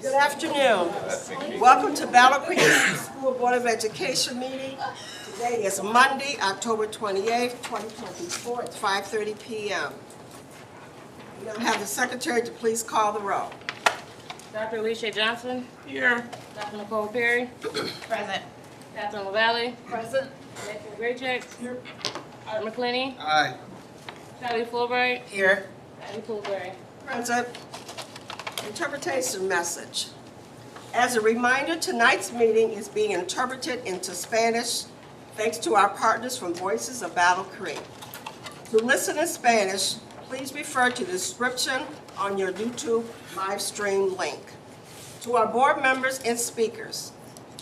Good afternoon. Welcome to Battle Creek School Board of Education meeting. Today is Monday, October 28th, 2024. It's 5:30 p.m. We're going to have the secretary to please call the roll. Dr. Alicia Johnson. Here. Dr. Nicole Perry. Present. Catherine LaValle. Present. Nathan Graycheck. Here. Art McClenny. Aye. Charlie Fulbright. Here. Abby Poolberry. Present. Interpretation message. As a reminder, tonight's meeting is being interpreted into Spanish thanks to our partners from Voices of Battle Creek. To listen in Spanish, please refer to the description on your YouTube live stream link. To our board members and speakers,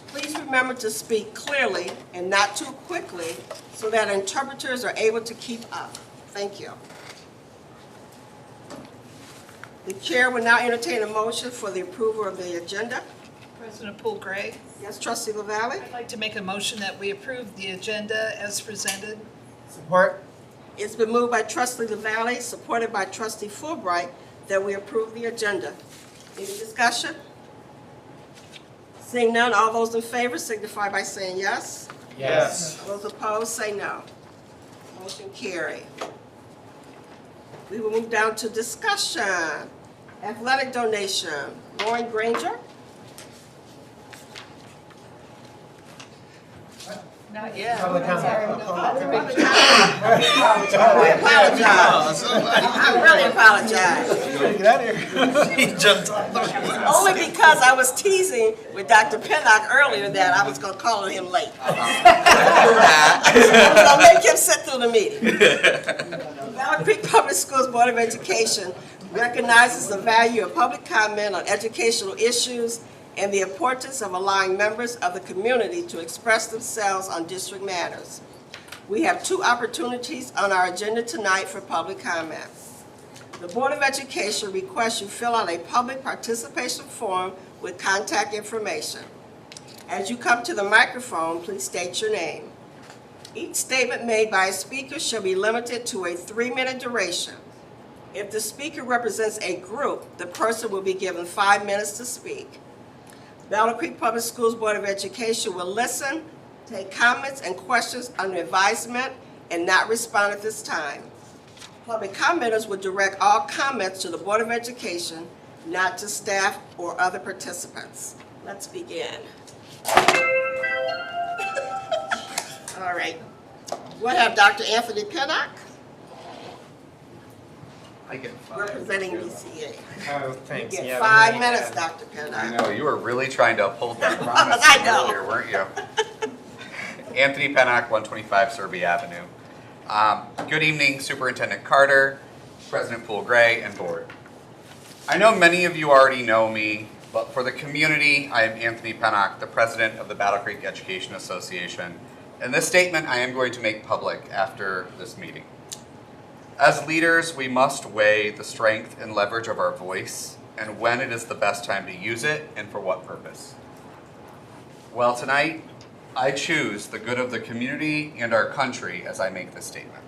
please remember to speak clearly and not too quickly so that interpreters are able to keep up. Thank you. The chair will now entertain a motion for the approval of the agenda. President Poole Gray. Yes, Trustee LaValle? I'd like to make a motion that we approve the agenda as presented. Support. It's been moved by Trustee LaValle, supported by Trustee Fulbright, that we approve the agenda. Any discussion? Seeing none, all those in favor signify by saying yes. Yes. Those opposed, say no. Motion carried. We will move down to discussion. Athletic donation. Lauren Granger? Not yet. Public comment. I apologize. I really apologize. Get out of here. He jumped on Only because I was teasing with Dr. Pinnock earlier that I was going to call him late. I was going to make him sit through the meeting. Battle Creek Public Schools Board of Education recognizes the value of public comment on educational issues and the importance of allowing members of the community to express themselves on district matters. We have two opportunities on our agenda tonight for public comment. The Board of Education requests you fill out a public participation form with contact information. As you come to the microphone, please state your name. Each statement made by a speaker shall be limited to a 3-minute duration. If the speaker represents a group, the person will be given 5 minutes to speak. Battle Creek Public Schools Board of Education will listen, take comments and questions under advisement, and not respond at this time. Public commenters will direct all comments to the Board of Education, not to staff or other participants. Let's begin. All right. We'll have Dr. Anthony Pinnock, I get representing BCA. Oh, You thanks. get Yeah, 5 let me, minutes, Dr. Pinnock. I know, you were really trying to uphold that promise I know. earlier, weren't you? Anthony Pennock, 125 Serby Avenue. Good evening, Superintendent Carter, President Poole Gray, and Board. I know many of you already know me, but for the community, I am Anthony Pennock, the President of the Battle Creek Education Association, and this statement I am going to make public after this meeting. As leaders, we must weigh the strength and leverage of our voice and when it is the best time to use it and for what purpose. Well, tonight, I choose the good of the community and our country as I make this statement.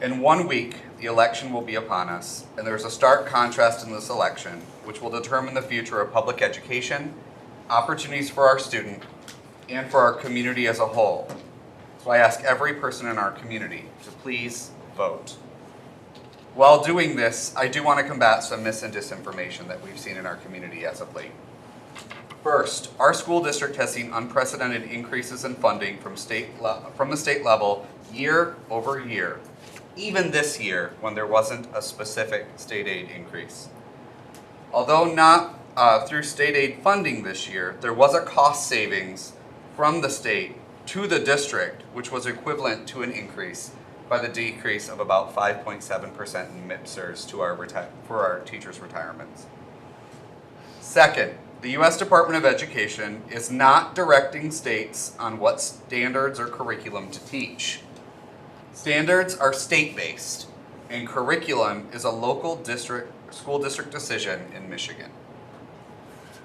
In 1 week, the election will be upon us, and there's a stark contrast in this election, which will determine the future of public education, opportunities for our students, and for our community as a whole. So I ask every person in our community to please vote. While doing this, I do want to combat some mis and disinformation that we've seen in our community as of late. First, our school district has seen unprecedented increases in funding from the state level year over year, even this year when there wasn't a specific state aid increase. Although not through state aid funding this year, there was a cost savings from the state to the district, which was equivalent to an increase by the decrease of about 5.7% in MIPSers for our teachers' retirements. Second, the U.S. Department of Education is not directing states on what standards or curriculum to teach. Standards are state-based, and curriculum is a local school district decision in Michigan.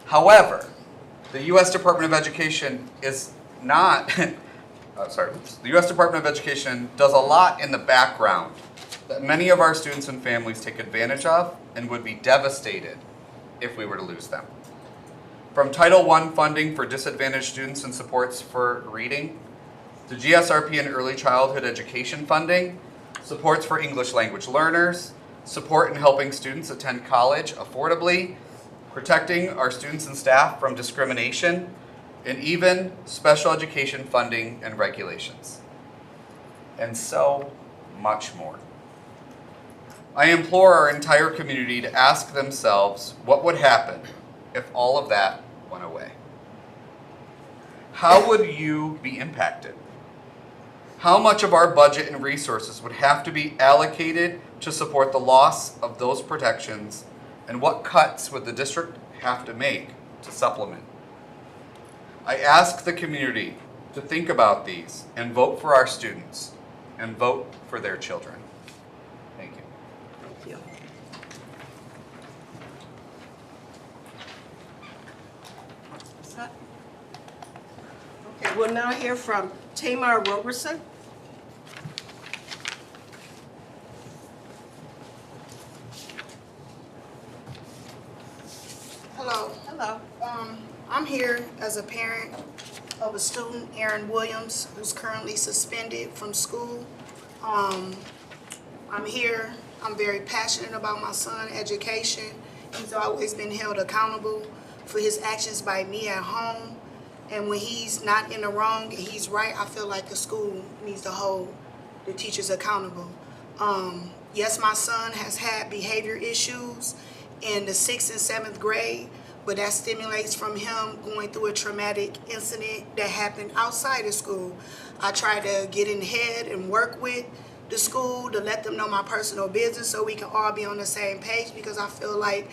However, the U.S. Department of Education is not, the U.S. Department of Education does a lot in the background that many of our students and families take advantage of and would be devastated if we were to lose them. From Title I funding for disadvantaged students and supports for reading, to GSRP and early childhood education funding, supports for English language learners, support in helping students attend college affordably, protecting our students and staff from discrimination, and even special education funding and regulations. And so much more. I implore our entire community to ask themselves what would happen if all of that went away. How would you be impacted? How much of our budget and resources would have to be allocated to support the loss of those protections, and what cuts would the district have to make to supplement? I ask the community to think about these and vote for our students and vote for their children. Thank you. Thank you. What's that? Okay, we'll now hear from Tamar Roberson. Hello. Hello. I'm here as a parent of a student, Aaron Williams, who's currently suspended from school. I'm here. I'm very passionate about my son's education. He's always been held accountable for his actions by me at home. And when he's not in the wrong and he's right, I feel like the school needs to hold the teachers accountable. Yes, my son has had behavior issues in the 6th and 7th grade, but that stimulates from him going through a traumatic incident that happened outside of school. I try to get in the head and work with the school to let them know my personal business so we can all be on the same page, because I feel like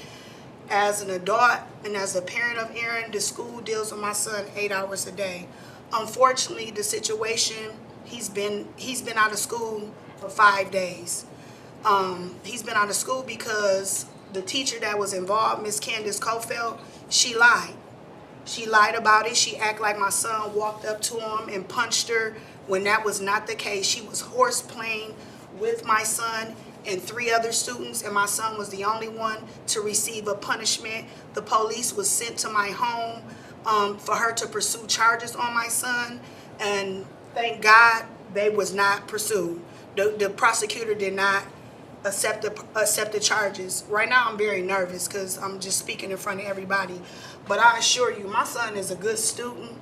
as an adult and as a parent of Aaron, the school deals with my son 8 hours a day. Unfortunately, the situation, he's been out of school for 5 days. He's been out of school because the teacher that was involved, Miss Candace Kofeld, she lied. She lied about it. She acted like my son walked up to him and punched her when that was not the case. She was horseplaying with my son and 3 other students, and my son was the only one to receive a punishment. The police was sent to my home for her to pursue charges on my son, and thank God they was not pursued. The prosecutor did not accept the charges. Right now I'm very nervous because I'm just speaking in front of everybody, but I assure you my son is a good student.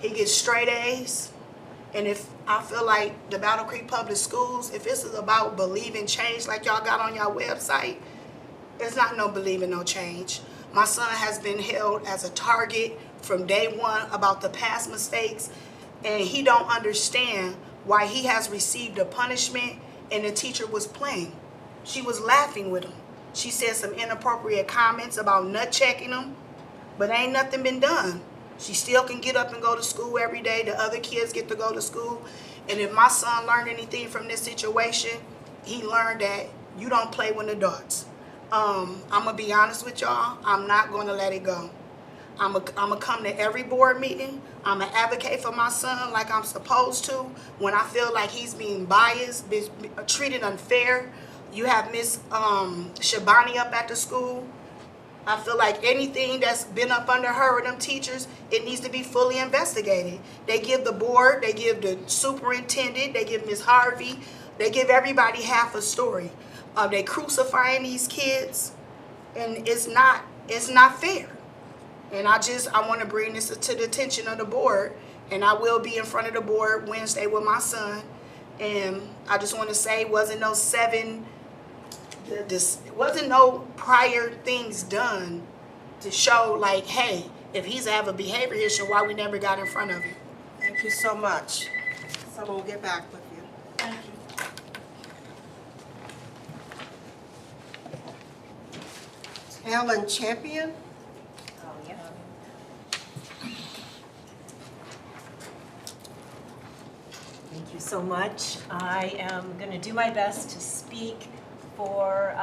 He gets straight A's. And if I feel like the Battle Creek Public Schools, if this is about believing change like y'all got on your website, it's not no believing no change. My son has been held as a target from day one about the past mistakes, and he don't understand why he has received a punishment and the teacher was playing. She was laughing with him. She said some inappropriate comments about nut checking him, but ain't nothing been done. She still can get up and go to school every day. The other kids get to go to school. And if my son learned anything from this situation, he learned that you don't play with adults. I'm going to be honest with y'all. I'm not going to let it go. I'm going to come to every board meeting. I'm going to advocate for my son like I'm supposed to. When I feel like he's being biased, treated unfair. You have Miss Shabani up at the school. I feel like anything that's been up under her or them teachers, it needs to be fully investigated. They give the board, they give the superintendent, they give Miss Harvey, they give everybody half a story. They crucifying these kids, and it's not fair. And I want to bring this to the attention of the board, and I will be in front of the board Wednesday with my son. And I just want to say, wasn't no prior things done to show like, hey, if he's have a behavior issue, why we never got in front of him. Thank you so much. Someone will get back with you. Thank you. Helen Champion. Thank you so much. I am going to do my best to speak for,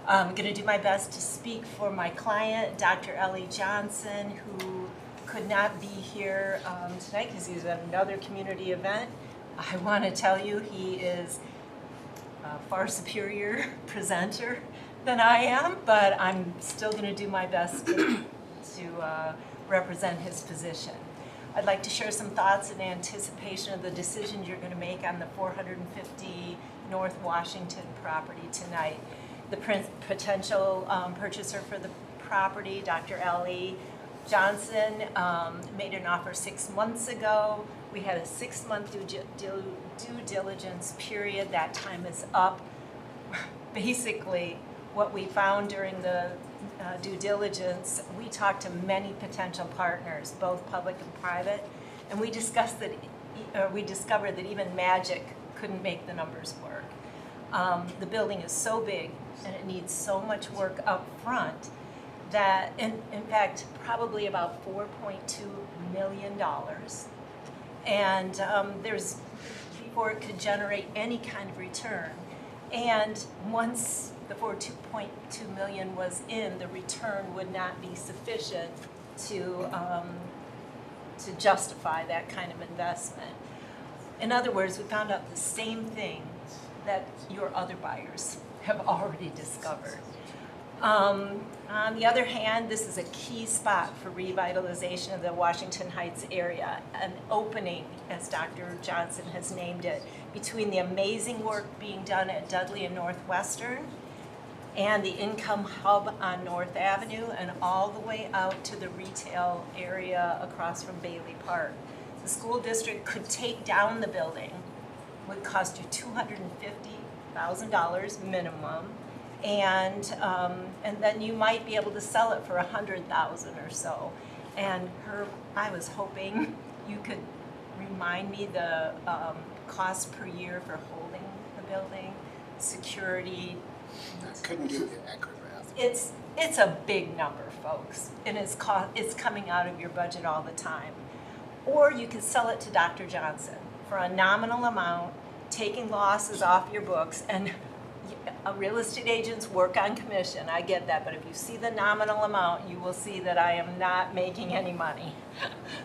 I'm going to do my best to speak for my client, Dr. Ellie Johnson, who could not be here tonight because he's at another community event. I want to tell you he is a far superior presenter than I am, but I'm still going to do my best to represent his position. I'd like to share some thoughts in anticipation of the decisions you're going to make on the 450 North Washington property tonight. The potential purchaser for the property, Dr. Ellie Johnson, made an offer 6 months ago. We had a 6-month due diligence period. That time is up. Basically, what we found during the due diligence, we talked to many potential partners, both public and private, and we discussed that, we discovered that even magic couldn't make the numbers work. The building is so big and it needs so much work up front that, in fact, probably about $4.2 million. And there's, before it could generate any kind of return. And once the 4.2 million was in, the return would not be sufficient to justify that kind of investment. In other words, we found out the same thing that your other buyers have already discovered. On the other hand, this is a key spot for revitalization of the Washington Heights area, an opening, as Dr. Johnson has named it, between the amazing work being done at Dudley and Northwestern and the income hub on North Avenue and all the way out to the retail area across from Bailey Park. The school district could take down the building, would cost you $250,000 minimum, and then you might be able to sell it for $100,000 or so. And I was hoping you could remind me the cost per year for holding the building, security. I couldn't give you accurate math. It's a big number, folks, and it's coming out of your budget all the time. Or you could sell it to Dr. Johnson for a nominal amount, taking losses off your books, and real estate agents work on commission. I get that, but if you see the nominal amount, you will see that I am not making any money.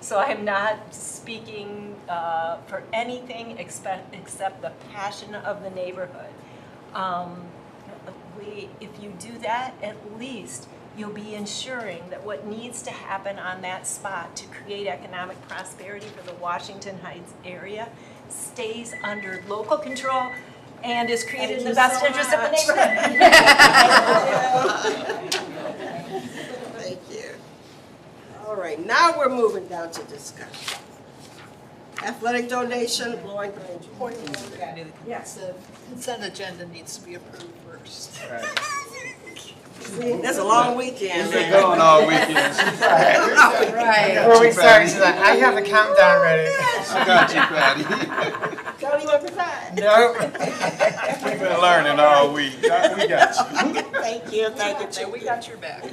So I am not speaking for anything except the passion of the neighborhood. If you do that, at least you'll be ensuring that what needs to happen on that spot to create economic prosperity for the Washington Heights area stays under local control and is created in the best interest of the neighborhood. Thank you. All right, now we're moving down to discussion. Athletic donation, Lauren Granger. Yes. The consent agenda needs to be approved first. That's a long weekend. Been going all weekend. Right. Before we start, she's like, I have the countdown ready. I got you, Patty. Don't even preside. Nope. We've been learning all week. We got you. Thank you, thank you. We got your back.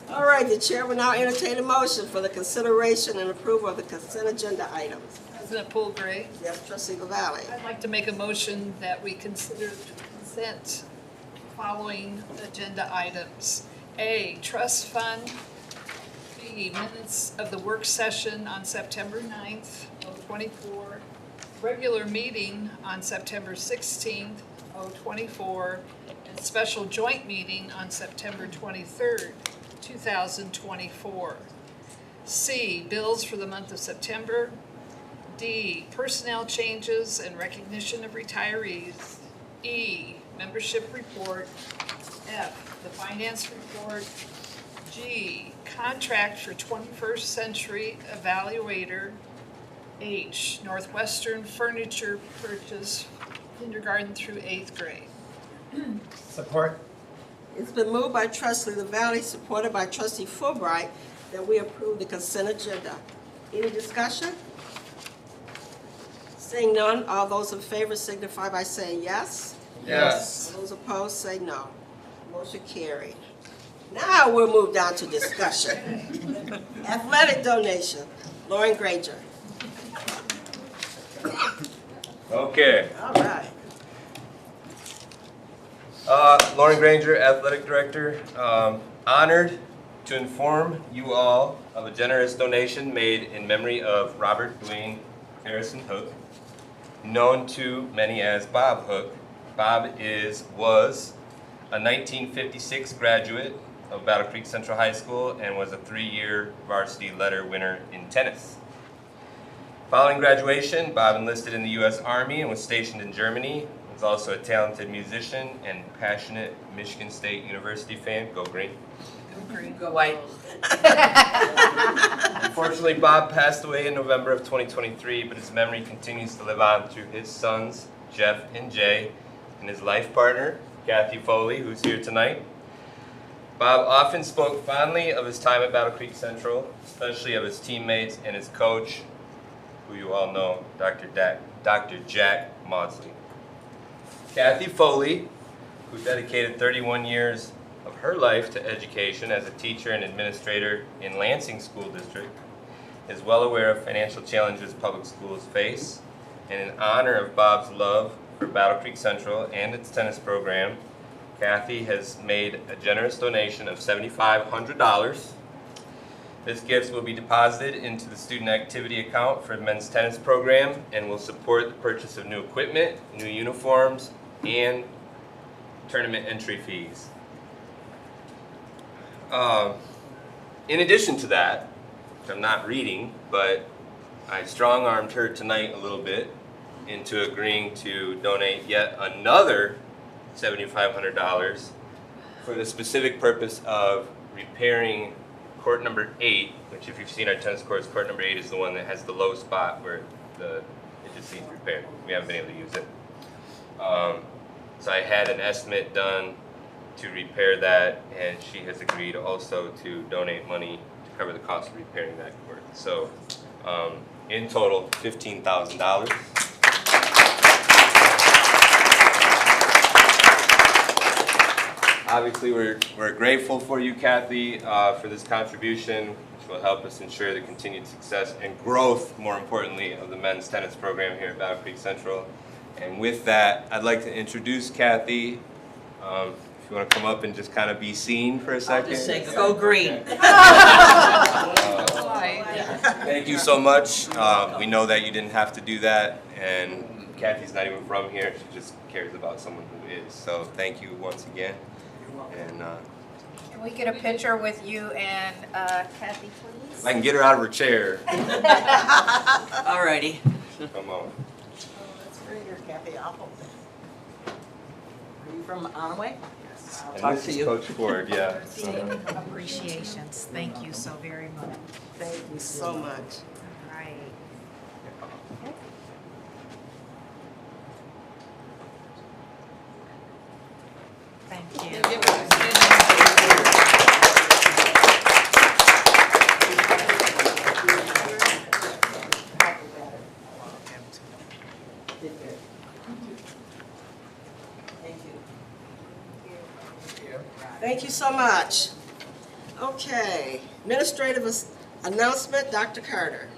All right, the chair will now entertain a motion for the consideration and approval of the consent agenda items. President Poole Gray, Yes, trustee LaValle. I'd like to make a motion that we consider the consent following agenda items. A, trust fund. B, minutes of the work session on September 9th, 2024. Regular meeting on September 16th, 2024. And special joint meeting on September 23rd, 2024. C, bills for the month of September. D, personnel changes and recognition of retirees. E, membership report. F, the finance report. G, contract for 21st century evaluator. H, Northwestern furniture purchase, kindergarten through 8th grade. Support. It's been moved by trustee LaValle, supported by trustee Fulbright, that we approve the consent agenda. Any discussion? Seeing none, all those in favor signify by saying yes. Yes. Those opposed say no. Motion carried. Now we'll move down to discussion. Athletic donation, Lauren Granger. Okay. All right. Lauren Granger, Athletic Director. Honored to inform you all of a generous donation made in memory of Robert Dwayne Harrison Hook, known to many as Bob Hook. Bob was a 1956 graduate of Battle Creek Central High School and was a 3-year varsity letter winner in tennis. Following graduation, Bob enlisted in the U.S. Army and was stationed in Germany. He was also a talented musician and passionate Michigan State University fan. Go Green. Go green. Go white. Unfortunately, Bob passed away in November of 2023, but his memory continues to live on through his sons, Jeff and Jay, and his life partner, Kathy Foley, who's here tonight. Bob often spoke fondly of his time at Battle Creek Central, especially of his teammates and his coach, who you all know, Dr. Jack Maudsley. Kathy Foley, who dedicated 31 years of her life to education as a teacher and administrator in Lansing School District, is well aware of financial challenges public schools face, and in honor of Bob's love for Battle Creek Central and its tennis program, Kathy has made a generous donation of $7,500. This gift will be deposited into the student activity account for the men's tennis program and will support the purchase of new equipment, new uniforms, and tournament entry fees. In addition to that, which I'm not reading, but I strong-armed her tonight a little bit into agreeing to donate yet another $7,500 for the specific purpose of repairing court number 8, which if you've seen our tennis courts, court number 8 is the one that has the low spot where it just needs repaired. We haven't been able to use it. So I had an estimate done to repair that, and she has agreed also to donate money to cover the cost of repairing that court. So in total, $15,000. Obviously, we're grateful for you, Kathy, for this contribution, which will help us ensure the continued success and growth, more importantly, of the men's tennis program here at Battle Creek Central. And with that, I'd like to introduce Kathy. If you want to come up and just kind of be seen for a second. Just say, go green. Thank you so much. We know that you didn't have to do that, and Kathy's not even from here. She just cares about someone who is. So thank you once again. And can we get a picture with you and Kathy, please? I can get her out of her chair. Alrighty. Come on. That's very good, Kathy. I'll hold it. Are you from Onaway? Yes. I'll talk And this to is you. Coach Ford, yeah. Appreciations. Thank you so very much. Thank you so much. All right. Thank you. Thank you so much. Okay, administrative announcement, Dr. Carter.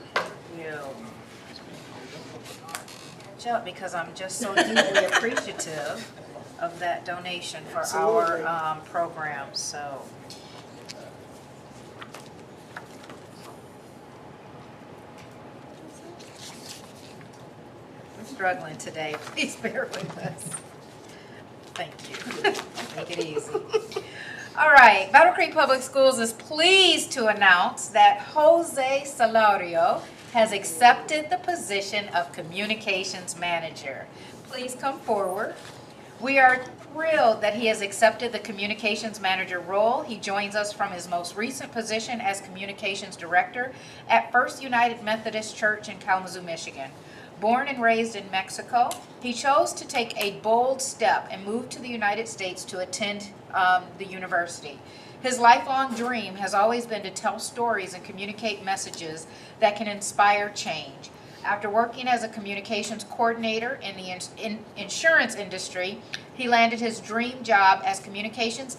Catch up because I'm just so deeply appreciative of that donation for Absolutely. our program. So. We're struggling today. Please bear with us. Thank you. Make it easy. All right, Battle Creek Public Schools is pleased to announce that Jose Solorio has accepted the position of Communications Manager. Please come forward. We are thrilled that he has accepted the Communications Manager role. He joins us from his most recent position as Communications Director at First United Methodist Church in Kalamazoo, Michigan. Born and raised in Mexico, he chose to take a bold step and move to the United States to attend the university. His lifelong dream has always been to tell stories and communicate messages that can inspire change. After working as a communications coordinator in the insurance industry, he landed his dream job as communications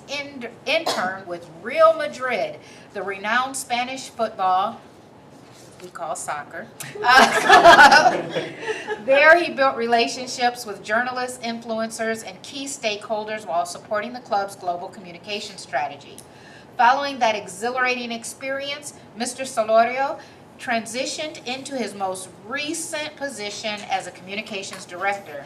intern with Real Madrid, the renowned Spanish football we call soccer. There he built relationships with journalists, influencers, and key stakeholders while supporting the club's global communication strategy. Following that exhilarating experience, Mr. Solorio transitioned into his most recent position as a communications director.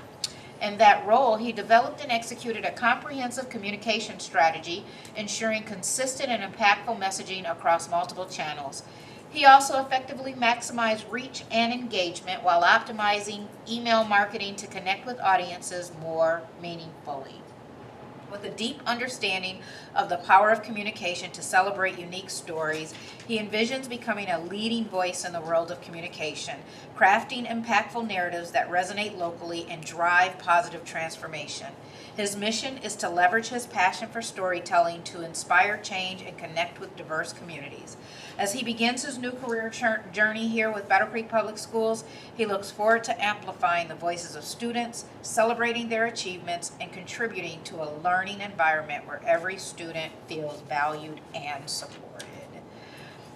In that role, he developed and executed a comprehensive communication strategy, ensuring consistent and impactful messaging across multiple channels. He also effectively maximized reach and engagement while optimizing email marketing to connect with audiences more meaningfully. With a deep understanding of the power of communication to celebrate unique stories, he envisions becoming a leading voice in the world of communication, crafting impactful narratives that resonate locally and drive positive transformation. His mission is to leverage his passion for storytelling to inspire change and connect with diverse communities. As he begins his new career journey here with Battle Creek Public Schools, he looks forward to amplifying the voices of students, celebrating their achievements, and contributing to a learning environment where every student feels valued and supported.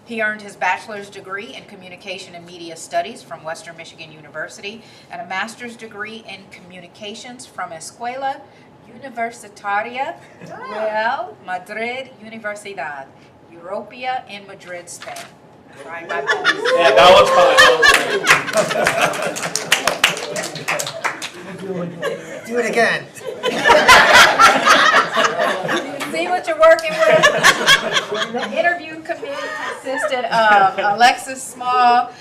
He earned his bachelor's degree in Communication and Media Studies from Western Michigan University and a master's degree in Communications from Escuela Universitaria Real Madrid Universidad, Europea in Madrid, Spain. I'm trying my best. Yeah, that was fun. Do it again. See what you're working with? The interview committee consisted of Alexis Small,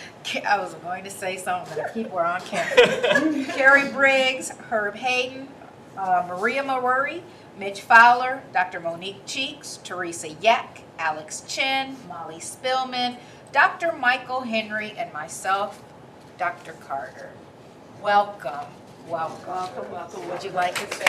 I was going to say something, but I keep her on camera. Carrie Briggs, Herb Hayden, Maria Maruri, Mitch Fowler, Dr. Monique Cheeks, Teresa Yak, Alex Chin, Molly Spillman, Dr. Michael Henry, and myself, Dr. Carter. Welcome, welcome. Welcome, welcome. Would you like to say?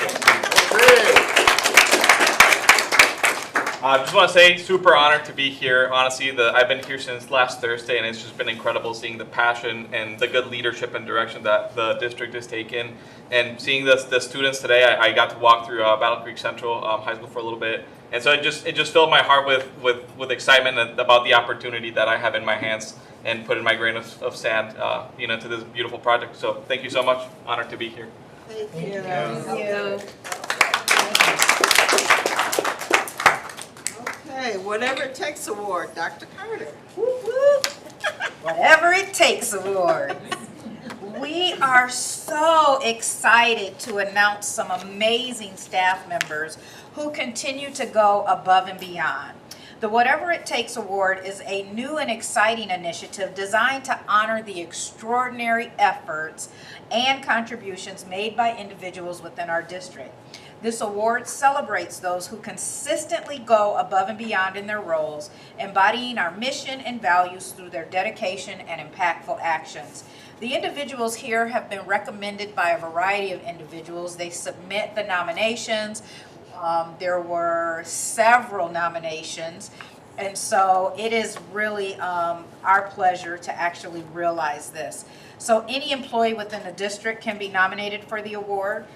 I just want to say, super honored to be here. Honestly, I've been here since last Thursday, and it's just been incredible seeing the passion and the good leadership and direction that the district has taken. And seeing the students today, I got to walk through Battle Creek Central High School for a little bit, and so it just filled my heart with excitement about the opportunity that I have in my hands and putting my grain of sand, into this beautiful project. So thank you so much. Honored to be here. Thank you. Thank you. Okay, whatever it takes award, Dr. Carter. Whoop, whoop. Whatever it takes awards. We are so excited to announce some amazing staff members who continue to go above and beyond. The Whatever It Takes Award is a new and exciting initiative designed to honor the extraordinary efforts and contributions made by individuals within our district. This award celebrates those who consistently go above and beyond in their roles, embodying our mission and values through their dedication and impactful actions. The individuals here have been recommended by a variety of individuals. They submit the nominations. There were several nominations, and so it is really our pleasure to actually realize this. So any employee within the district can be nominated for the award.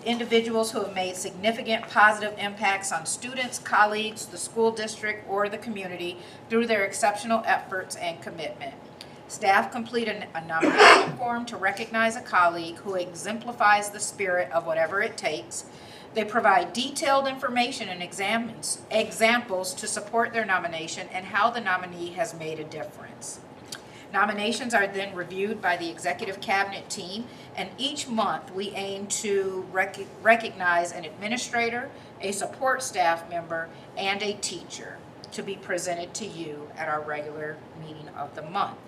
Individuals who have made significant positive impacts on students, colleagues, the school district, or the community through their exceptional efforts and commitment. Staff complete a nomination form to recognize a colleague who exemplifies the spirit of whatever it takes. They provide detailed information and examples to support their nomination and how the nominee has made a difference. Nominations are then reviewed by the executive cabinet team, and each month we aim to recognize an administrator, a support staff member, and a teacher to be presented to you at our regular meeting of the month.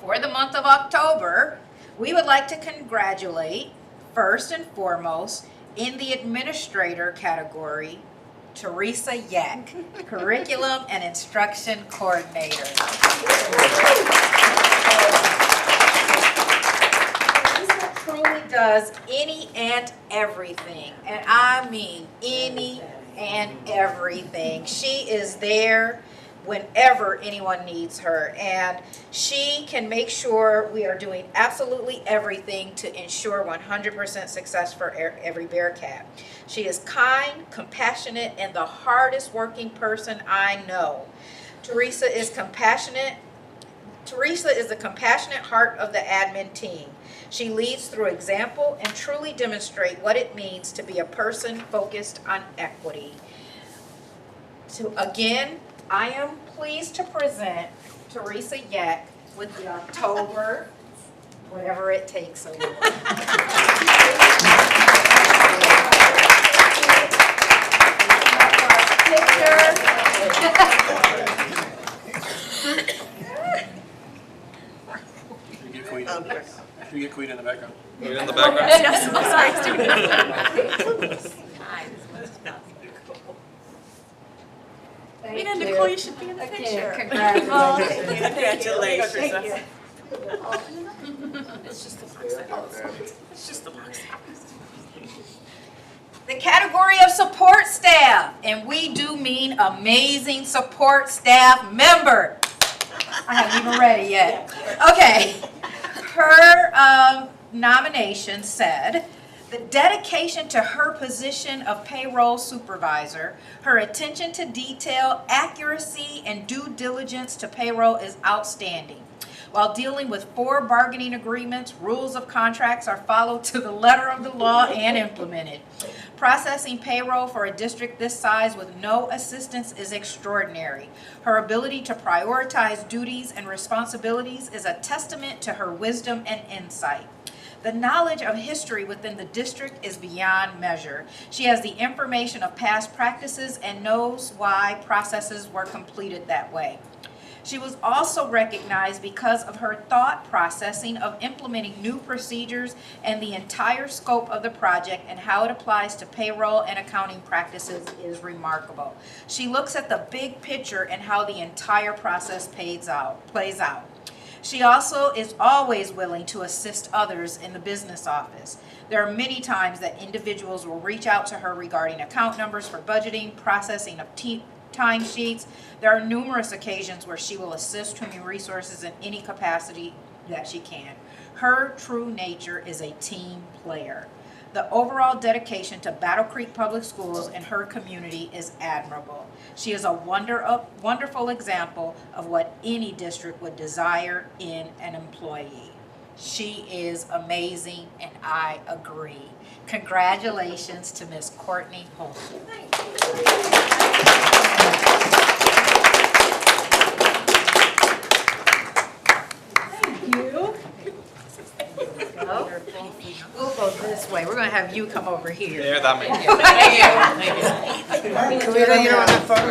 For the month of October, we would like to congratulate, first and foremost, in the administrator category, Teresa Yak, Curriculum and Instruction Coordinator. Teresa truly does any and everything, and I mean any and everything. She is there whenever anyone needs her, and she can make sure we are doing absolutely everything to ensure 100% success for every Bearcat. She is kind, compassionate, and the hardest working person I know. Teresa is the compassionate heart of the admin team. She leads through example and truly demonstrates what it means to be a person focused on equity. So again, I am pleased to present Teresa Yak with the October Whatever It Takes Award. Should we get Queen in the background? We're in the background. Yes, I'm sorry, Thank and you. Nicole, you should be in the picture. Congratulations. Congratulations. It's just the box. It's just the box. The category of support staff, and we do mean amazing support staff member. I haven't even read it yet. Okay. Her nomination said, the dedication to her position of payroll supervisor, her attention to detail, accuracy, and due diligence to payroll is outstanding. While dealing with 4 bargaining agreements, rules of contracts are followed to the letter of the law and implemented. Processing payroll for a district this size with no assistance is extraordinary. Her ability to prioritize duties and responsibilities is a testament to her wisdom and insight. The knowledge of history within the district is beyond measure. She has the information of past practices and knows why processes were completed that way. She was also recognized because of her thought processing of implementing new procedures and the entire scope of the project and how it applies to payroll and accounting practices is remarkable. She looks at the big picture and how the entire process plays out. She also is always willing to assist others in the business office. There are many times that individuals will reach out to her regarding account numbers for budgeting, processing of timesheets. There are numerous occasions where she will assist human resources in any capacity that she can. Her true nature is a team player. The overall dedication to Battle Creek Public Schools and her community is admirable. She is a wonderful example of what any district would desire in an employee. She is amazing, and I agree. Congratulations to Ms. Courtney Holt. We'll go this way. We're going to have you come over here. There, that makes Thank you. Kalita, you know what that photo?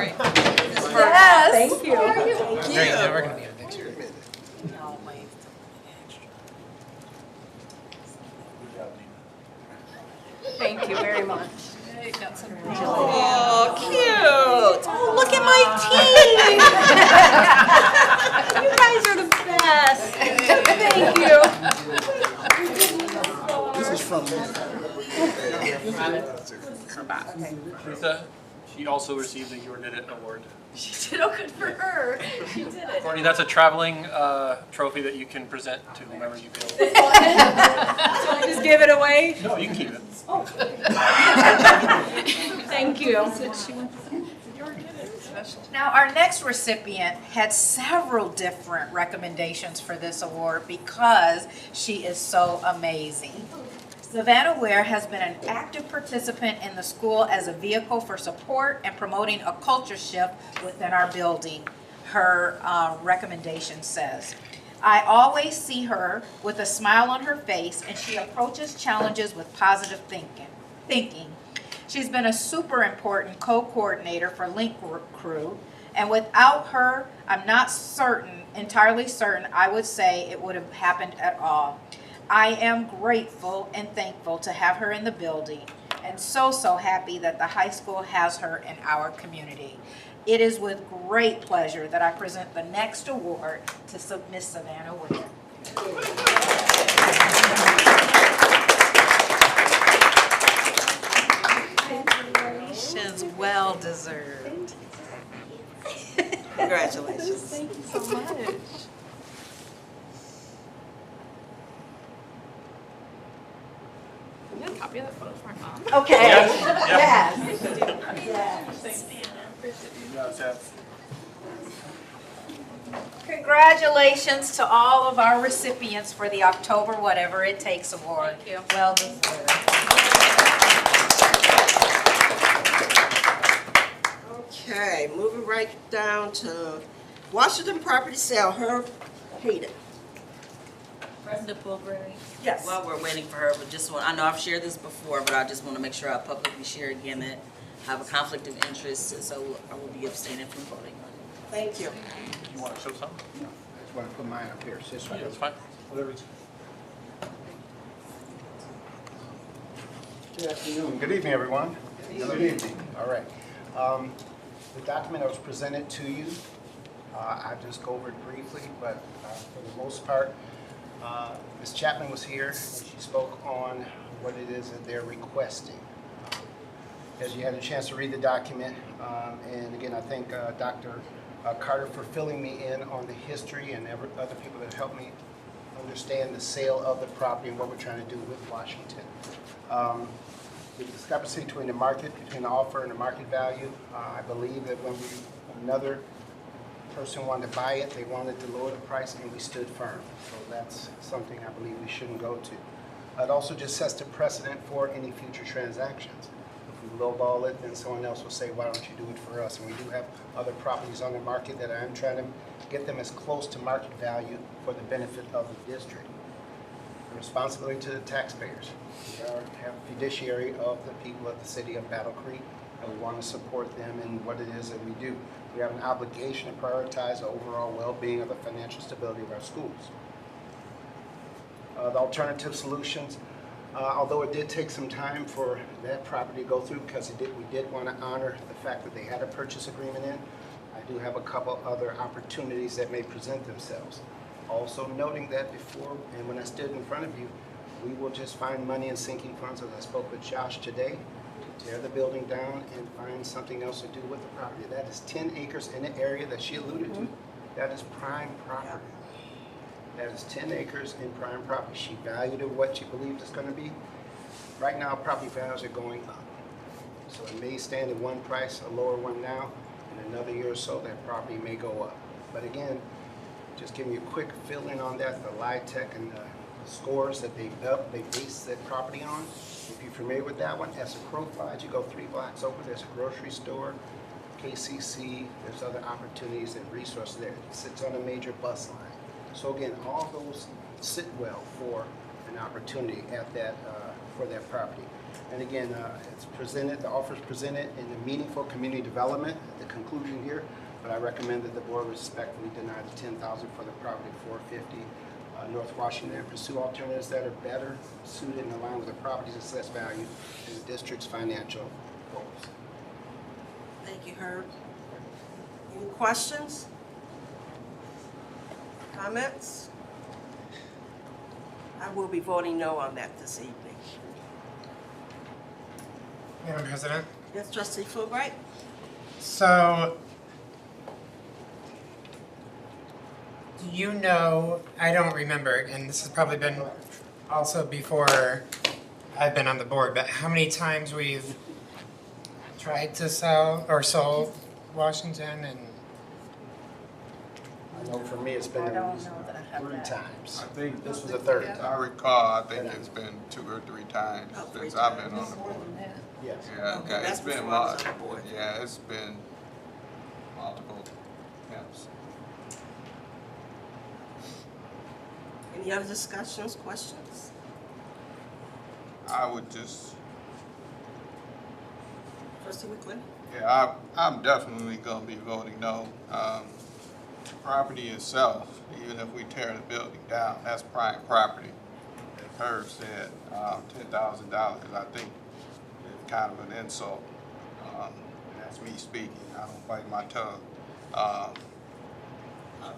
Yes. Thank you. We're gonna need it next year. Thank you very much. Oh, cute. Oh, look at my team. You guys are the best. Thank you. This is from me. Lisa, she also received the Your Did It award. She did. Oh, good for her. She did it. Courtney, that's a traveling trophy that you can present to whomever you feel. So I just give it away? No, you can keep it. Thank you. Now, our next recipient had several different recommendations for this award because she is so amazing. Savannah Ware has been an active participant in the school as a vehicle for support and promoting a culture shift within our building, her recommendation says. I always see her with a smile on her face, and she approaches challenges with positive thinking. She's been a super important co-coordinator for Link Crew, and without her, I'm not entirely certain I would say it would have happened at all. I am grateful and thankful to have her in the building, and so happy that the high school has her in our community. It is with great pleasure that I present the next award to Miss Savannah Ware. Congratulations, well deserved. Congratulations. Thank you so much. Can you get a copy of that photo for my mom? Okay. Yes. Yes. Congratulations to all of our recipients for the October Whatever It Takes Award. Thank you. Well deserved. Okay, moving right down to Washington property sale, Herb Hayden. President Pulgray. Yes. While we're waiting for her, but I know I've shared this before, but I just want to make sure I publicly share again that I have a conflict of interest, so I will be abstaining from voting on it. Thank you. You want to show something? No, I just want to put mine up here. It's this one. That's fine. Good afternoon. Good evening, everyone. Good evening. All right. The document that was presented to you, I'll just go over it briefly, but for the most part, Ms. Chapman was here and she spoke on what it is that they're requesting. As you had a chance to read the document, and again, I thank Dr. Carter for filling me in on the history and other people that helped me understand the sale of the property and what we're trying to do with Washington. The discrepancy between the market, between the offer and the market value, I believe that when another person wanted to buy it, they wanted to lower the price and we stood firm. So that's something I believe we shouldn't go to. It also just sets the precedent for any future transactions. If we lowball it, then someone else will say, why don't you do it for us? And we do have other properties on the market that I'm trying to get them as close to market value for the benefit of the district. The responsibility to the taxpayers. We are fiduciary of the people of the city of Battle Creek, and we want to support them in what it is that we do. We have an obligation to prioritize the overall well-being of the financial stability of our schools. The alternative solutions, although it did take some time for that property to go through because we did want to honor the fact that they had a purchase agreement in, I do have a couple other opportunities that may present themselves. Also noting that before, and when I stood in front of you, we will just find money in sinking funds, as I spoke with Josh today, to tear the building down and find something else to do with the property. That is 10 acres in the area that she alluded to. That is prime property. That is 10 acres in prime property. She valued it what she believes it's going to be. Right now, property values are going up. So it may stand at one price, a lower one now. In another year or so, that property may go up. But again, just giving you a quick fill-in on that, the LIHTC and the scores that they base that property on. If you're familiar with that one, as a crow flies, you go 3 blocks over, there's a grocery store, KCC, there's other opportunities and resources there. It sits on a major bus line. So again, all those sit well for an opportunity at that, for that property. And again, it's presented, the offer is presented in the meaningful community development at the conclusion here, but I recommend that the board respectfully deny the $10,000 for the property at 450 North Washington and pursue alternatives that are better suited and aligned with the property's assessed value and the district's financial goals. Thank you, Herb. Any questions? Comments? I will be voting no on that this evening. Madam President. Yes, Trustee Fulbright? So, do you know, I don't remember, and this has probably been also before I've been on the board, but how many times we've tried to sell or sold Washington and I know for me, it's been I don't know that I have 3 that. times. I think This was the 3rd I time. recall, I think it's been 2 or 3 times Oh, 3 since I've been times. on the board. Yes. Yeah, Okay, yeah, that's it's been before I was much. on the board. Yeah, it's been multiple attempts. Any other discussions, questions? I would just, Trustee Wickler? yeah, I'm definitely gonna be voting no. Property itself, even if we tear the building down, that's prime property. As Herb said, $10,000, I think it's kind of an insult. And that's me speaking, I don't bite my tongue. I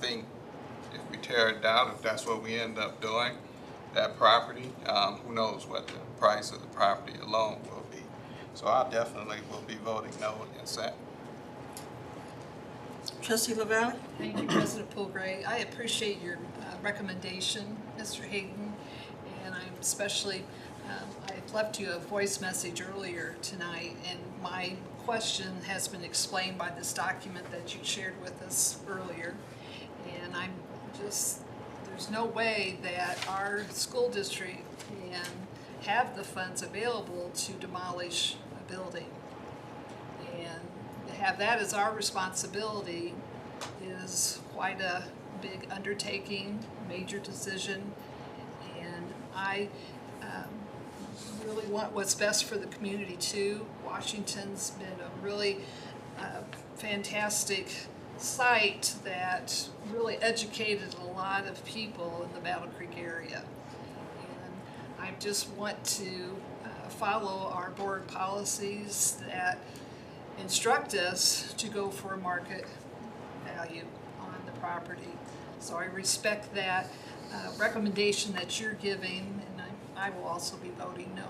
think if we tear it down, if that's what we end up doing, that property, who knows what the price of the property alone will be. So I definitely will be voting no in consent. Trustee LaValle? Thank you, President Pulgray. I appreciate your recommendation, Mr. Hayden, and I'm especially, I left you a voice message earlier tonight, and my question has been explained by this document that you shared with us earlier. And I'm just, there's no way that our school district can have the funds available to demolish a building. And to have that as our responsibility is quite a big undertaking, major decision, I really want what's best for the community too. Washington's been a really fantastic site that really educated a lot of people in the Battle Creek area. And I just want to follow our board policies that instruct us to go for a market value on the property. So I respect that recommendation that you're giving, and I will also be voting no.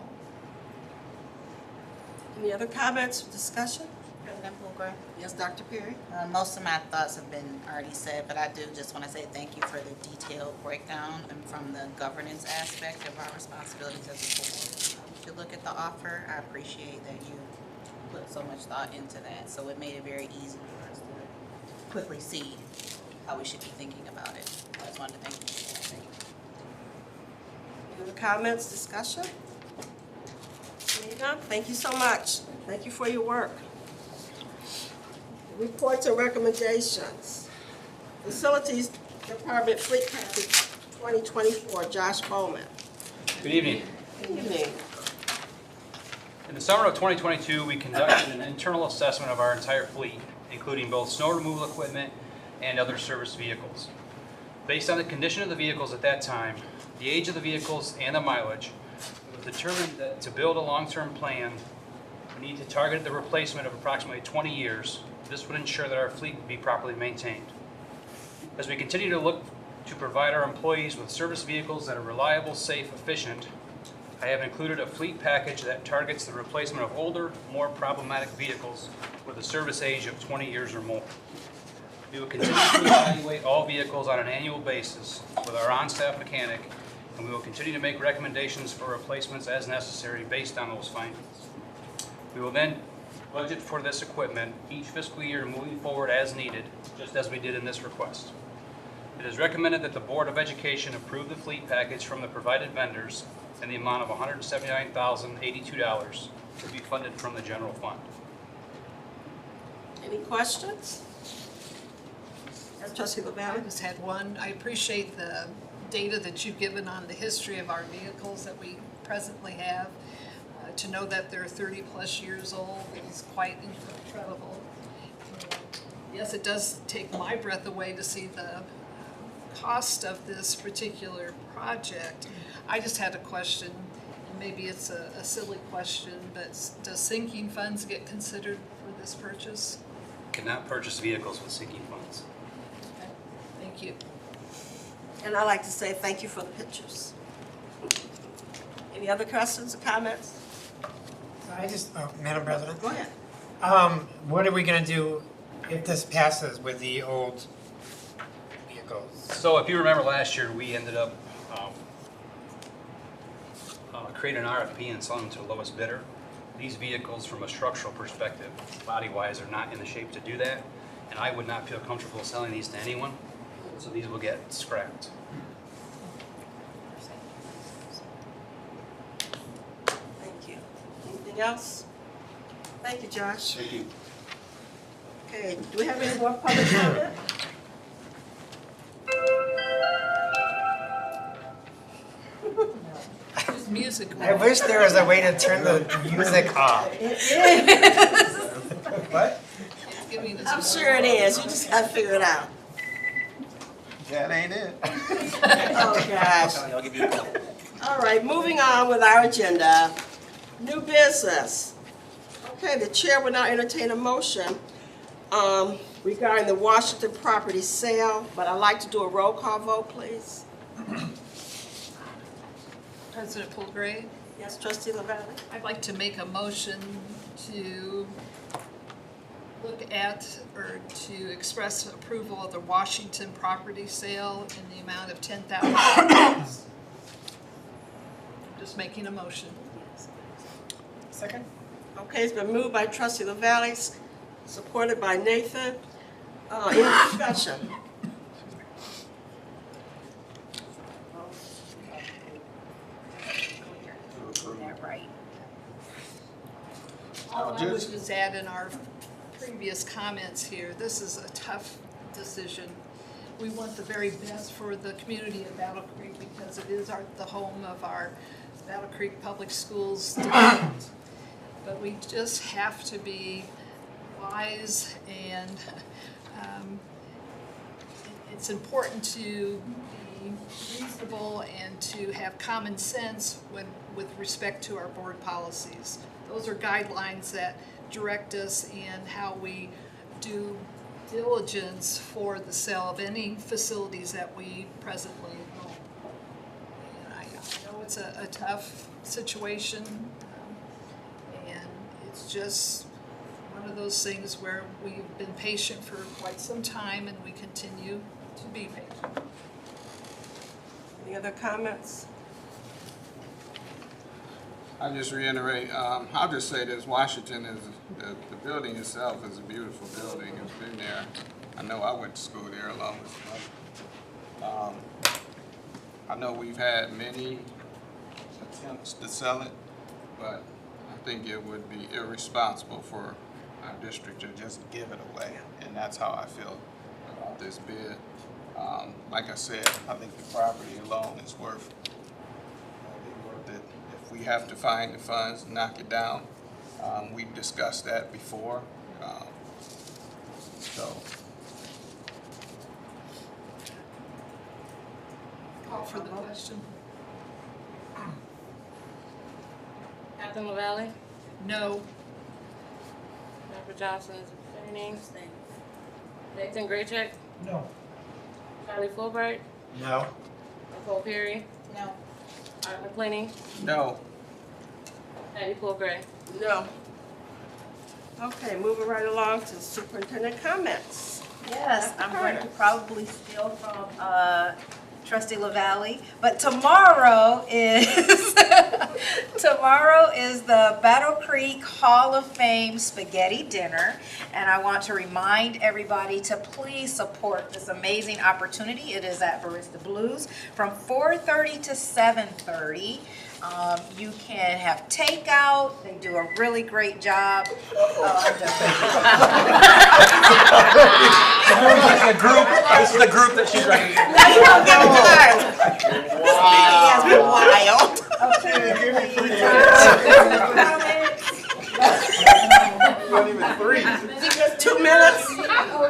Any other comments or discussion? President Booker? Yes, Dr. Perry? Most of my thoughts have been already said, but I do just want to say thank you for the detailed breakdown and from the governance aspect of our responsibilities as a board. If you look at the offer, I appreciate that you put so much thought into that. So it made it very easy for us to quickly see how we should be thinking about it. I just wanted to thank you for that. Thank you. Any other comments, discussion? Seeing none, thank you so much. Thank you for your work. Reports and recommendations. Facilities Department Fleet Package 2024, Josh Bowman. Good evening. Good evening. In the summer of 2022, we conducted an internal assessment of our entire fleet, including both snow removal equipment and other service vehicles. Based on the condition of the vehicles at that time, the age of the vehicles, and the mileage, it was determined that to build a long-term plan, we need to target the replacement of approximately 20 years. This would ensure that our fleet would be properly maintained. As we continue to look to provide our employees with service vehicles that are reliable, safe, efficient, I have included a fleet package that targets the replacement of older, more problematic vehicles with a service age of 20 years or more. We will continue to evaluate all vehicles on an annual basis with our on-staff mechanic, and we will continue to make recommendations for replacements as necessary based on those findings. We will then budget for this equipment each fiscal year moving forward as needed, just as we did in this request. It is recommended that the Board of Education approve the fleet package from the provided vendors in the amount of $179,082 to be funded from the general fund. Any questions? Yes, Trustee I LaValle? just had one. I appreciate the data that you've given on the history of our vehicles that we presently have. To know that they're 30-plus years old is quite incredible. Yes, it does take my breath away to see the cost of this particular project. I just had a question, and maybe it's a silly question, but does sinking funds get considered for this purchase? Cannot purchase vehicles with sinking funds. Okay, thank you. And I'd like to say thank you for the pictures. Any other questions or comments? Madam President, Go ahead. what are we gonna do if this passes with the old vehicles? So if you remember last year, we ended up creating an RFP and selling them to the lowest bidder. These vehicles, from a structural perspective, body-wise, are not in the shape to do that, and I would not feel comfortable selling these to anyone, so these will get scrapped. Thank you. Anything else? Thank you, Josh. Thank you. Okay, do we have any more public comment? There's music. I wish there was a way to turn the music off. What? It's giving us I'm sure it is. You just gotta figure it out. That ain't it. Oh, gosh. All right, moving on with our agenda. New business. Okay, the chair will now entertain a motion regarding the Washington property sale, but I'd like to do a roll call vote, please. President Poole-Gray, Yes, Trustee LaValle? I'd like to make a motion to look at or to express approval of the Washington property sale in the amount of $10,000. Just making a motion. Second? Okay, it's been moved by Trustee LaValle, supported by Nathan. Any discussion? Right. I would just add in our previous comments here, this is a tough decision. we want the very best for the community of Battle Creek because it is the home of our Battle Creek Public Schools department. But we just have to be wise, and it's important to be reasonable and to have common sense with respect to our board policies. Those are guidelines that direct us in how we do diligence for the sale of any facilities that we presently own. And I know it's a tough situation, and it's just one of those things where we've been patient for quite some time and we continue to be patient. Any other comments? I just reiterate, I'll just say this, Washington is, the building itself is a beautiful building. It's been there. I know I went to school there along with my I know we've had many attempts to sell it, but I think it would be irresponsible for our district to just give it away. And that's how I feel about this bid. Like I said, I think the property alone is worth it. If we have to find the funds, knock it down. We've discussed that before. Call for the question. Captain LaValle? No. Dr. Johnson is abstaining. Nathan Graycheck? No. Charlie Fulbright? No. Nicole Perry? No. Art McClenny? No. Patty Poole Gray? No. Okay, moving right along to superintendent comments. Yes, I'm going to probably steal from Trustee LaValle, but tomorrow is tomorrow is the Battle Creek Hall of Fame Spaghetti Dinner, and I want to remind everybody to please support this amazing opportunity. It is at Barista Blues from 4:30 to 7:30. You can have takeout. They do a really great job. This is the group that she's recommending. Now you don't get the time. This meeting has been wild. Just 2 minutes.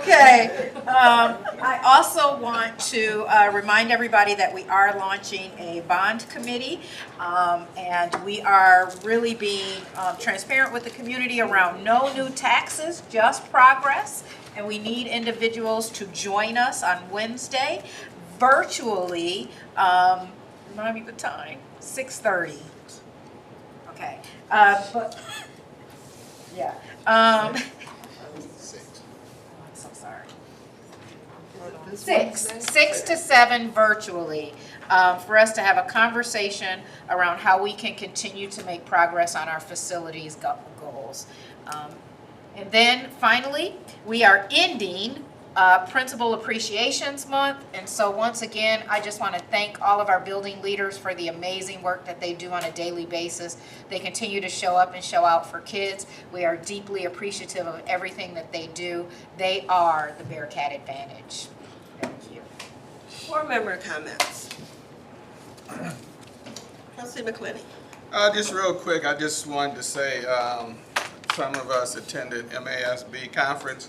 Okay. I also want to remind everybody that we are launching a bond committee, and we are really being transparent with the community around no new taxes, just progress. And we need individuals to join us on Wednesday virtually. Remind me the time. 6:30. Okay. But yeah. I'm so sorry. 6 to 7 virtually, for us to have a conversation around how we can continue to make progress on our facilities goals. And then finally, we are ending Principal Appreciations Month. And so once again, I just want to thank all of our building leaders for the amazing work that they do on a daily basis. They continue to show up and show out for kids. We are deeply appreciative of everything that they do. They are the Bearcat Advantage. Thank you. Board member comments. Trustee McClenny. Just real quick, I just wanted to say some of us attended MASB conference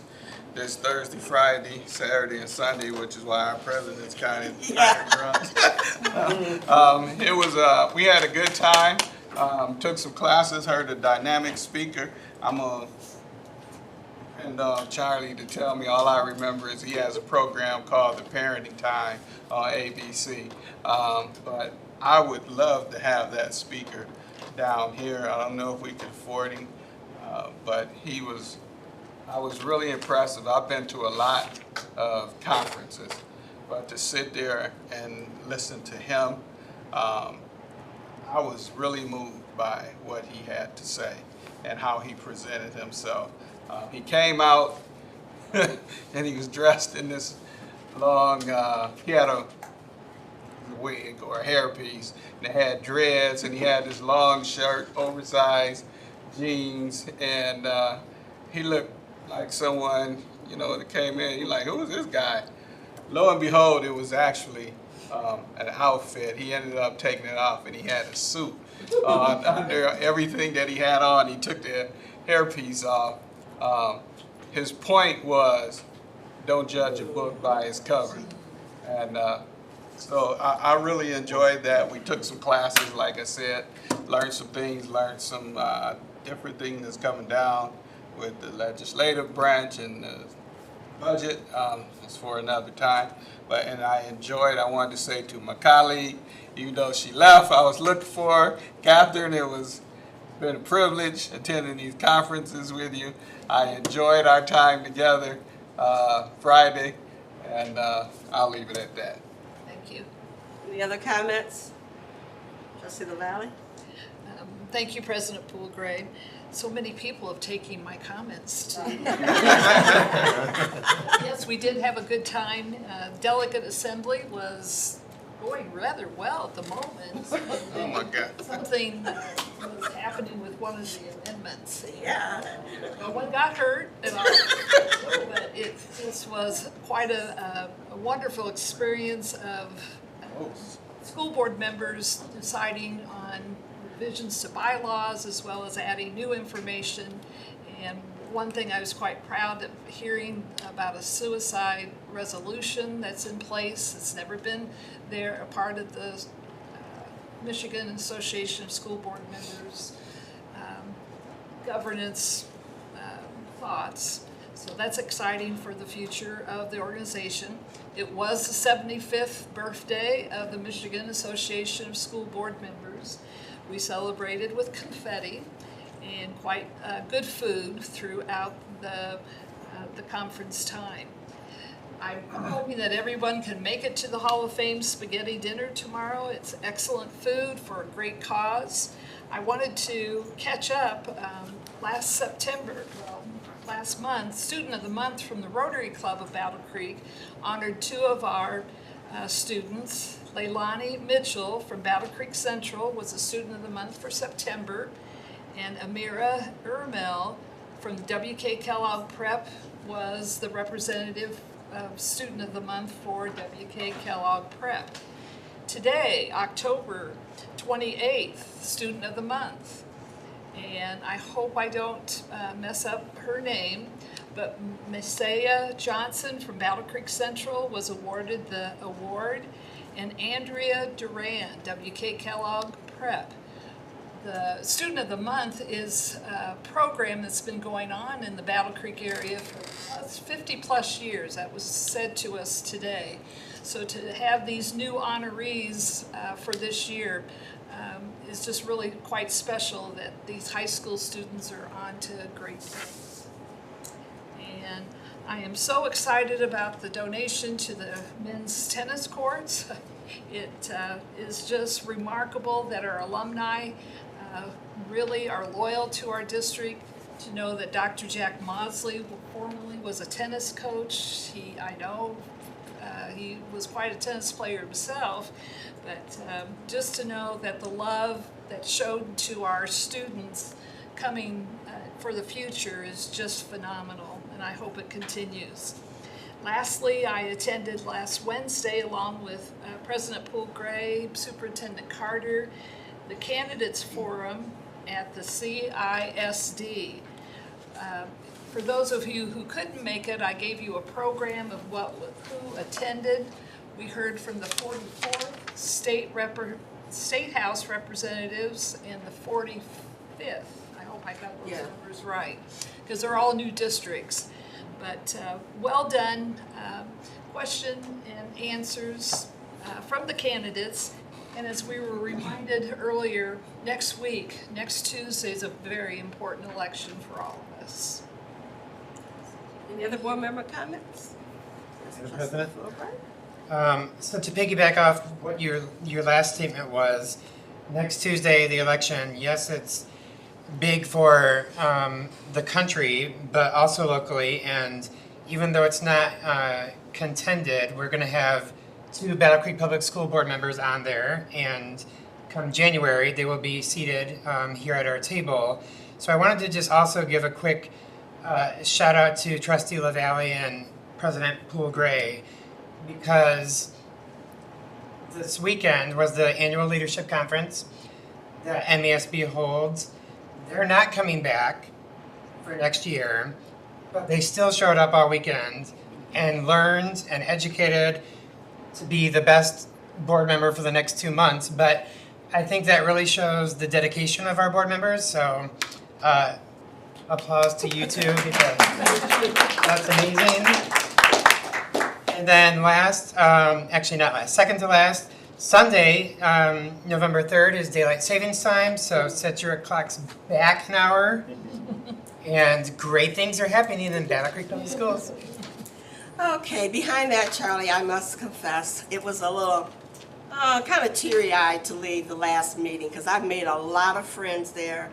this Thursday, Friday, Saturday, and Sunday, which is why our president's kind of drunk. It was we had a good time. Took some classes, heard a dynamic speaker. I'm gonna and Charlie to tell me. All I remember is he has a program called The Parenting Time on ABC. But I would love to have that speaker down here. I don't know if we could afford him, but I was really impressive. I've been to a lot of conferences, but to sit there and listen to him, I was really moved by what he had to say and how he presented himself. He came out and he was dressed in this long, he had a wig or a hairpiece, and it had dreads, and he had this long shirt, oversized jeans, and he looked like someone, that came in. You're like, who is this guy? lo and behold, it was actually an outfit. He ended up taking it off, and he had a suit under everything that he had on. He took the hairpiece off. His point was, don't judge a book by its cover. And so I really enjoyed that. We took some classes, like I said, learned some things, learned some different things that's coming down with the legislative branch and the budget. That's for another time. And I enjoyed, I wanted to say to my colleague, even though she left, I was looking for her. Catherine, been a privilege attending these conferences with you. I enjoyed our time together Friday, and I'll leave it at that. Thank you. Any other comments? Trustee LaValle? Thank you, President Poole-Gray. So many people have taken my comments too. Yes, we did have a good time. Delegate assembly was going rather well at the moment. Oh my God. Something was happening with one of the amendments. Yeah. No one got hurt at all, but this was quite a wonderful experience of school board members deciding on revisions to bylaws as well as adding new information. And one thing I was quite proud of hearing about a suicide resolution that's in place. It's never been there, a part of the Michigan Association of School Board Members governance thoughts. So that's exciting for the future of the organization. It was the 75th birthday of the Michigan Association of School Board Members. We celebrated with confetti and quite good food throughout the conference time. I'm hoping that everyone can make it to the Hall of Fame spaghetti dinner tomorrow. It's excellent food for a great cause. I wanted to catch up. Last month, Student of the Month from the Rotary Club of Battle Creek honored two of our students. Leilani Mitchell from Battle Creek Central was a Student of the Month for September, and Amira Ermel from the W.K. Kellogg Prep was the representative Student of the Month for W.K. Kellogg Prep. Today, October 28th, Student of the Month. And I hope I don't mess up her name, but Messiah Johnson from Battle Creek Central was awarded the award, and Andrea Duran, W.K. Kellogg Prep. The Student of the Month is a program that's been going on in the Battle Creek area for 50 plus years. That was said to us today. So to have these new honorees for this year is just really quite special, that these high school students are on to great things. And I am so excited about the donation to the men's tennis courts. It is just remarkable that our alumni really are loyal to our district. To know that Dr. Jack Mosley formerly was a tennis coach. He was quite a tennis player himself, but just to know that the love that's showed to our students coming for the future is just phenomenal, and I hope it continues. Lastly, I attended last Wednesday along with President Poole-Gray, Superintendent Carter, the Candidates Forum at the CISD. For those of you who couldn't make it, I gave you a program of who attended. We heard from the 44th State House representatives and the 45th. I hope I got those numbers right, because they're all new districts. But well done. Question and answers from the candidates. And as we were reminded earlier, next week, next Tuesday, is a very important election for all of us. Any other board member comments? Madam President? So to piggyback off what your last statement was, next Tuesday, the election, yes, it's big for the country, but also locally. And even though it's not contended, we're going to have 2 Battle Creek Public School Board members on there. And come January, they will be seated here at our table. So I wanted to just also give a quick shout out to Trustee LaValle and President Poole-Gray. because this weekend was the annual leadership conference that MESB holds. They're not coming back for next year, but they still showed up all weekend and learned and educated to be the best board member for the next 2 months. But I think that really shows the dedication of our board members. So applause to you two because that's amazing. And then second to last, Sunday, November 3rd is daylight savings time. So set your clocks back an hour. And great things are happening in Battle Creek Public Schools. Okay, behind that, Charlie, I must confess, it was a little kind of teary-eyed to leave the last meeting because I've made a lot of friends there.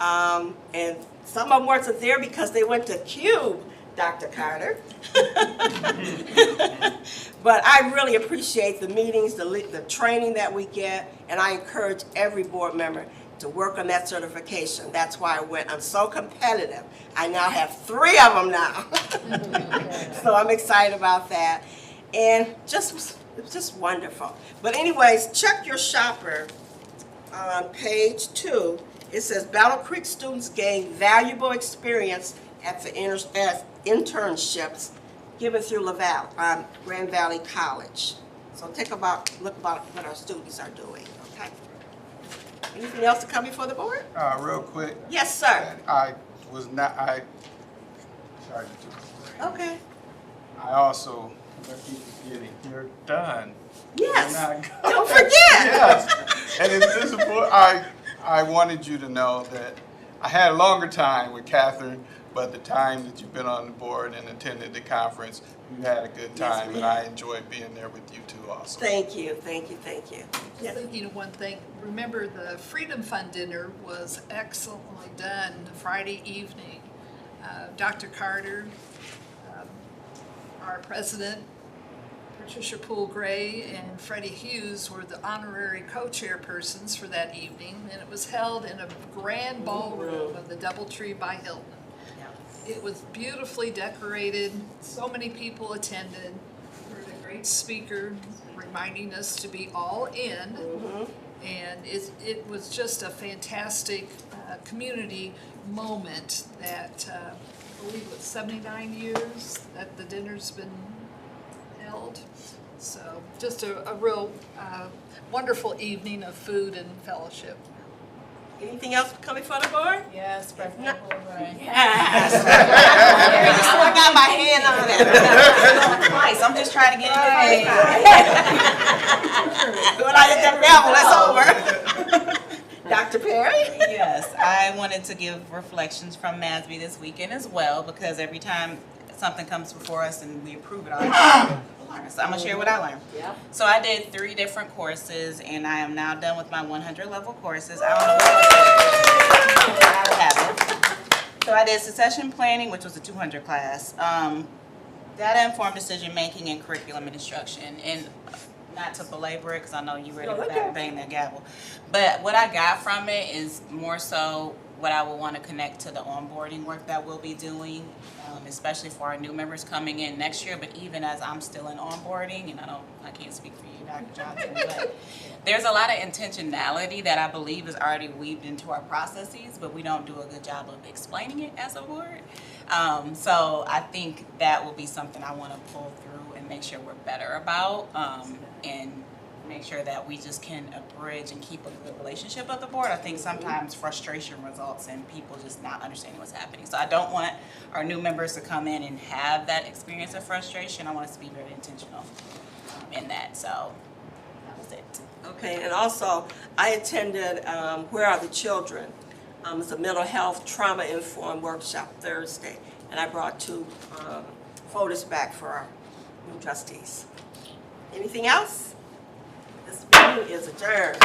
And some of them weren't there because they went to Cube, Dr. Carter. But I really appreciate the meetings, the training that we get, and I encourage every board member to work on that certification. That's why I'm so competitive. I now have 3 of them now. So I'm excited about that. And it's just wonderful. But anyways, check your shopper on page 2. It says Battle Creek students gain valuable experience at the internships given through Grand Valley College. So look about what our students are doing, okay? Anything else to come before the board? Real quick. Yes, sir. Sorry. Okay. I also, I keep forgetting, you're done. Yes. You're not gone. Don't forget. Yes. And it's disappointing. I wanted you to know that I had a longer time with Catherine, but the time that you've been on the board and attended the conference, you had a good time, and I enjoyed being there with you too also. Thank you, thank you, thank you. Just thinking of one thing, remember the Freedom Fund dinner was excellently done Friday evening. Dr. Carter, our president, Patricia Poole Gray, and Freddie Hughes were the honorary co-chairpersons for that evening, and it was held in a grand ballroom of the Doubletree by Hilton. It was beautifully decorated, so many people attended. We heard a great speaker reminding us to be all in, and it was just a fantastic community moment that I believe it was 79 years that the dinner's been held. So just a real wonderful evening of food and fellowship. Anything else coming for the board? Yes, President Fulbright. Yes. I got my hand on it. Twice, I'm just trying to get it. When I hit that gavel, it's over. Dr. Perry? Yes, I wanted to give reflections from MASB this weekend as well, because every time something comes before us and we approve it, so I'm gonna share what I learned. Yep. So I did 3 different courses, and I am now done with my 100 level courses. I don't know what I have it. So I did succession planning, which was a 200 class, data informed decision making, and curriculum and instruction. And not to belabor it, because I know you ready to bang that gavel, but what I got from it is more so what I will want to connect to the onboarding work that we'll be doing, especially for our new members coming in next year, but even as I'm still in onboarding, and I can't speak for you, Dr. Johnson, but there's a lot of intentionality that I believe is already weaved into our processes, but we don't do a good job of explaining it as a board. So I think that will be something I want to pull through and make sure we're better about, and make sure that we just can abridge and keep a good relationship with the board. I think sometimes frustration results in people just not understanding what's happening. So I don't want our new members to come in and have that experience of frustration. I want us to be very intentional in that. So that was it. Okay, and also I attended Where Are the Children? It's a mental health trauma-informed workshop Thursday, and I brought 2 photos back for our new trustees. Anything else? This meeting is adjourned.